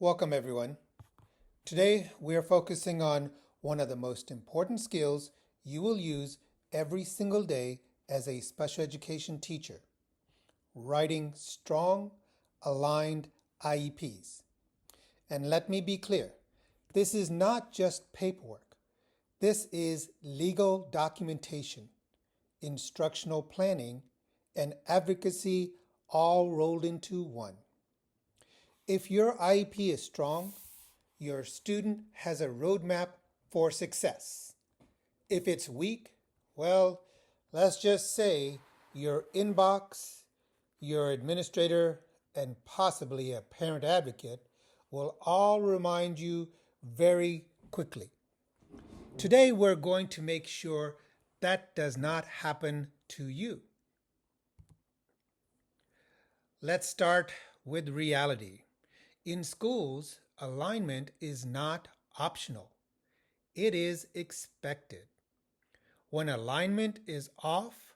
Welcome everyone. Today we are focusing on one of the most important skills you will use every single day as a special education teacher: writing strong, aligned IEPs. And let me be clear, this is not just paperwork. This is legal documentation, instructional planning, and advocacy all rolled into one. If your IEP is strong, your student has a roadmap for success. If it's weak, well, let's just say your inbox, your administrator, and possibly a parent advocate will all remind you very quickly. Today, we're going to make sure that does not happen to you. Let's start with reality. In schools, alignment is not optional. It is expected. When alignment is off,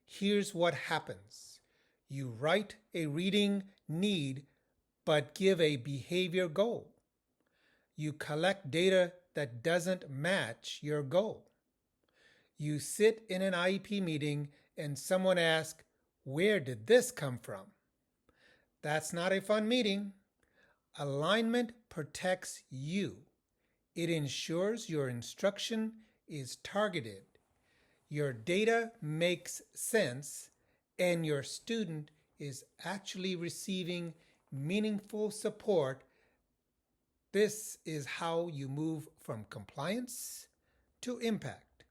here's what happens. You write a reading need but give a behavior goal. You collect data that doesn't match your goal. You sit in an IEP meeting and someone asks, "Where did this come from?" That's not a fun meeting. Alignment protects you. It ensures your instruction is targeted, your data makes sense, and your student is actually receiving meaningful support. This is how you move from compliance to impact.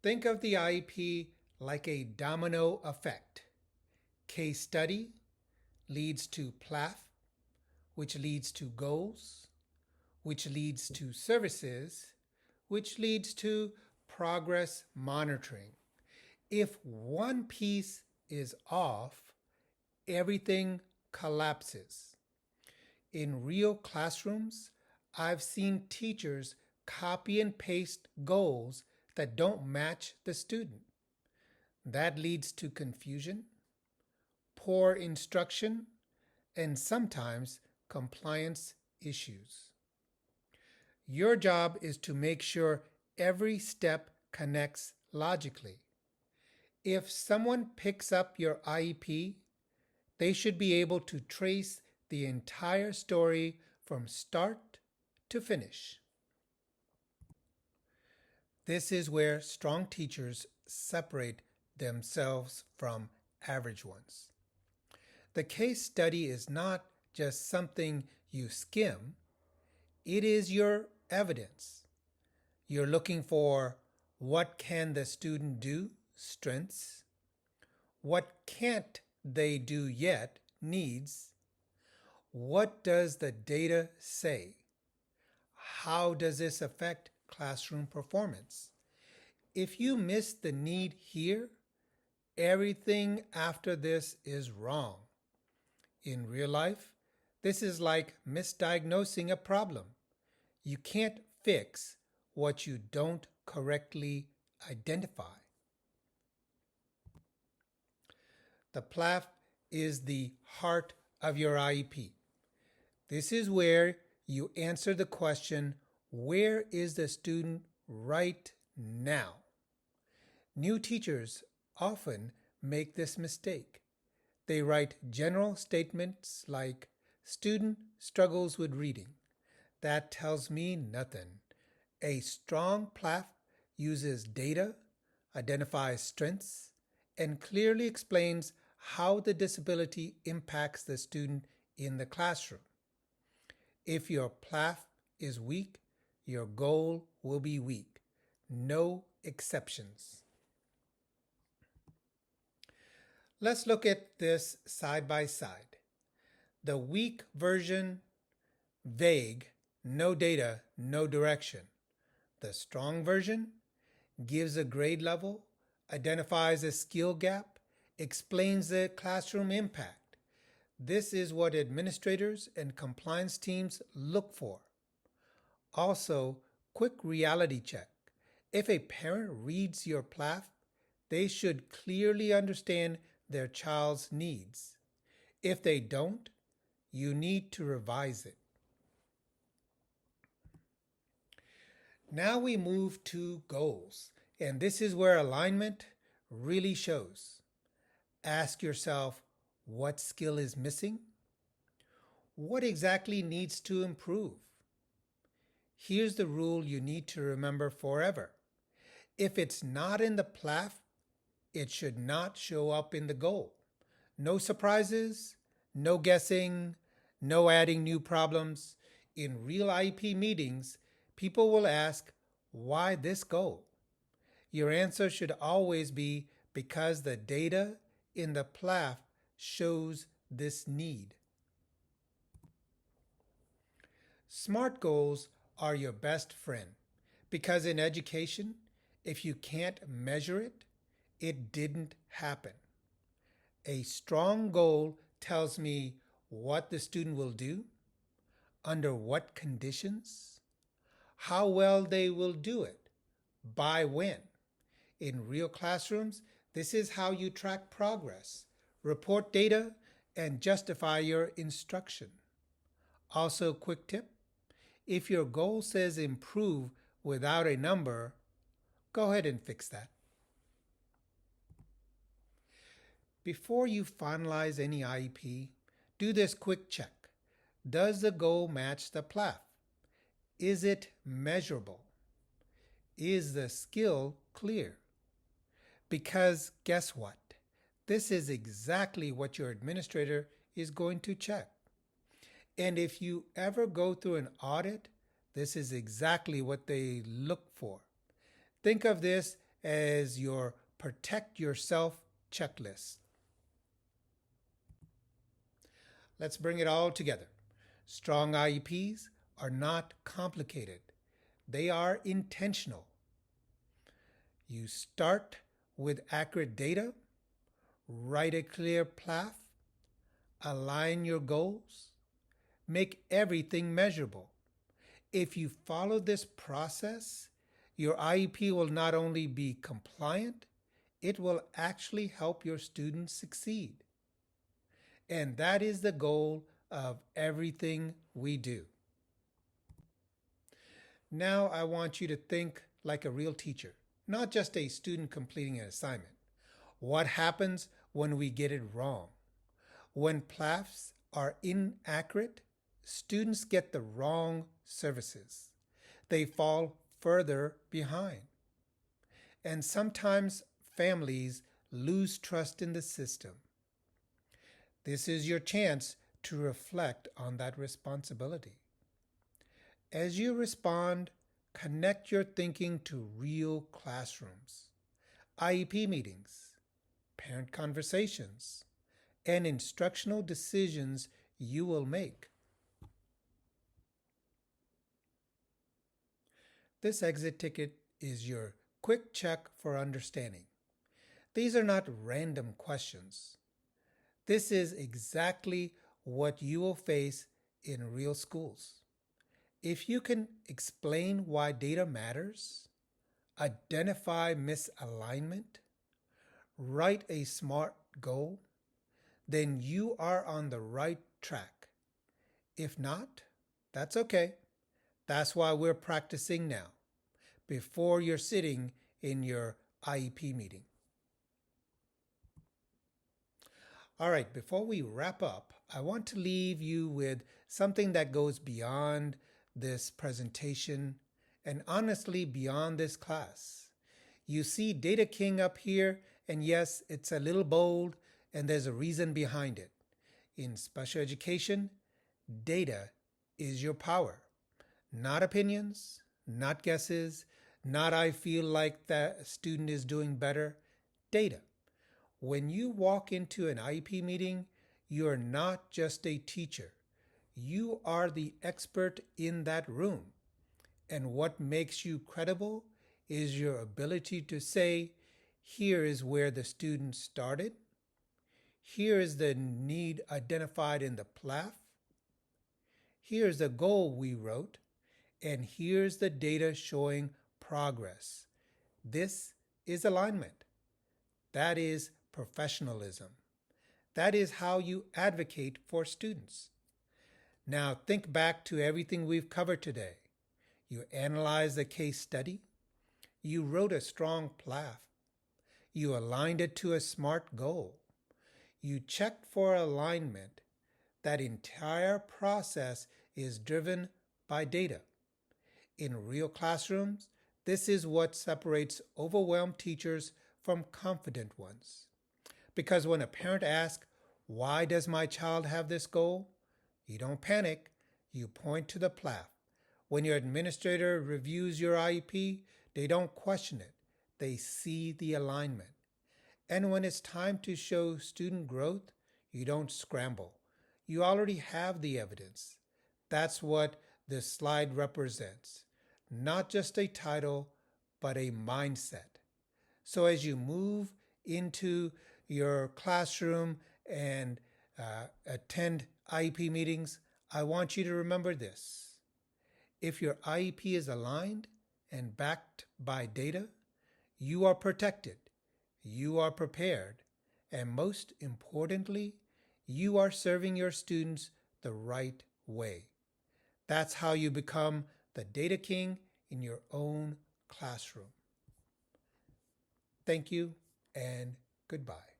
Think of the IEP like a domino effect. Case study leads to PLAAFP, which leads to goals, which leads to services, which leads to progress monitoring. If one piece is off, everything collapses. In real classrooms, I've seen teachers copy and paste goals that don't match the student. That leads to confusion, poor instruction, and sometimes compliance issues. Your job is to make sure every step connects logically. If someone picks up your IEP, they should be able to trace the entire story from start to finish. This is where strong teachers separate themselves from average ones. The case study is not just something you skim, it is your evidence. You're looking for what can the student do, strengths, what can't they do yet, needs, what does the data say, how does this affect classroom performance. If you miss the need here, everything after this is wrong. In real life, this is like misdiagnosing a problem. You can't fix what you don't correctly identify. The PLAAFP is the heart of your IEP. This is where you answer the question, where is the student right now? New teachers often make this mistake. They write general statements like, "Student struggles with reading." That tells me nothing. A strong PLAAFP uses data, identifies strengths, and clearly explains how the disability impacts the student in the classroom. If your PLAAFP is weak, your goal will be weak. No exceptions. Let's look at this side by side. The weak version, vague, no data, no direction. The strong version gives a grade level, identifies a skill gap, explains the classroom impact. This is what administrators and compliance teams look for. Also, quick reality check. If a parent reads your PLAAFP, they should clearly understand their child's needs. If they don't, you need to revise it. Now we move to goals, and this is where alignment really shows. Ask yourself, what skill is missing? What exactly needs to improve? Here's the rule you need to remember forever. If it's not in the PLAAFP, it should not show up in the goal. No surprises, no guessing, no adding new problems. In real IEP meetings, people will ask, why this goal? Your answer should always be because the data in the PLAAFP shows this need. SMART goals are your best friend because in education, if you can't measure it, it didn't happen. A strong goal tells me what the student will do, under what conditions, how well they will do it, by when. In real classrooms, this is how you track progress, report data, and justify your instruction. Also, quick tip, if your goal says improve without a number, go ahead and fix that. Before you finalize any IEP, do this quick check. Does the goal match the PLAAFP? Is it measurable? Is the skill clear? Because guess what? This is exactly what your administrator is going to check. And if you ever go through an audit, this is exactly what they look for. Think of this as your protect yourself checklist. Let's bring it all together. Strong IEPs are not complicated. They are intentional. You start with accurate data, write a clear PLAAFP, align your goals, make everything measurable. If you follow this process, your IEP will not only be compliant, it will actually help your students succeed. And that is the goal of everything we do. Now I want you to think like a real teacher, not just a student completing an assignment. What happens when we get it wrong? When PLAAFPs are inaccurate, students get the wrong services. They fall further behind. And sometimes families lose trust in the system. This is your chance to reflect on that responsibility. As you respond, connect your thinking to real classrooms, IEP meetings, parent conversations, and instructional decisions you will make. This exit ticket is your quick check for understanding. These are not random questions. This is exactly what you will face in real schools. If you can explain why data matters, identify misalignment, write a SMART goal, then you are on the right track. If not, that's okay. That's why we're practicing now, before you're sitting in your IEP meeting. All right, before we wrap up, I want to leave you with something that goes beyond this presentation and honestly beyond this class. You see Data King up here, and yes, it's a little bold, and there's a reason behind it. In special education, data is your power. Not opinions, not guesses, not I feel like that student is doing better. Data. When you walk into an IEP meeting, you're not just a teacher. You are the expert in that room. And what makes you credible is your ability to say, here is where the student started. Here is the need identified in the PLAAFP. Here's the goal we wrote. And here's the data showing progress. This is alignment. That is professionalism. That is how you advocate for students. Now think back to everything we've covered today. You analyzed the case study. You wrote a strong PLAAFP. You aligned it to a SMART goal. You checked for alignment. That entire process is driven by data. In real classrooms, this is what separates overwhelmed teachers from confident ones. Because when a parent asks, "Why does my child have this goal?" you don't panic, you point to the PLAAFP. When your administrator reviews your IEP, they don't question it, they see the alignment. And when it's time to show student growth, you don't scramble. You already have the evidence. That's what this slide represents. Not just a title, but a mindset. So as you move into your classroom and attend IEP meetings, I want you to remember this. If your IEP is aligned and backed by data, you are protected, you are prepared, and most importantly, you are serving your students the right way. That's how you become the data king in your own classroom. Thank you and goodbye.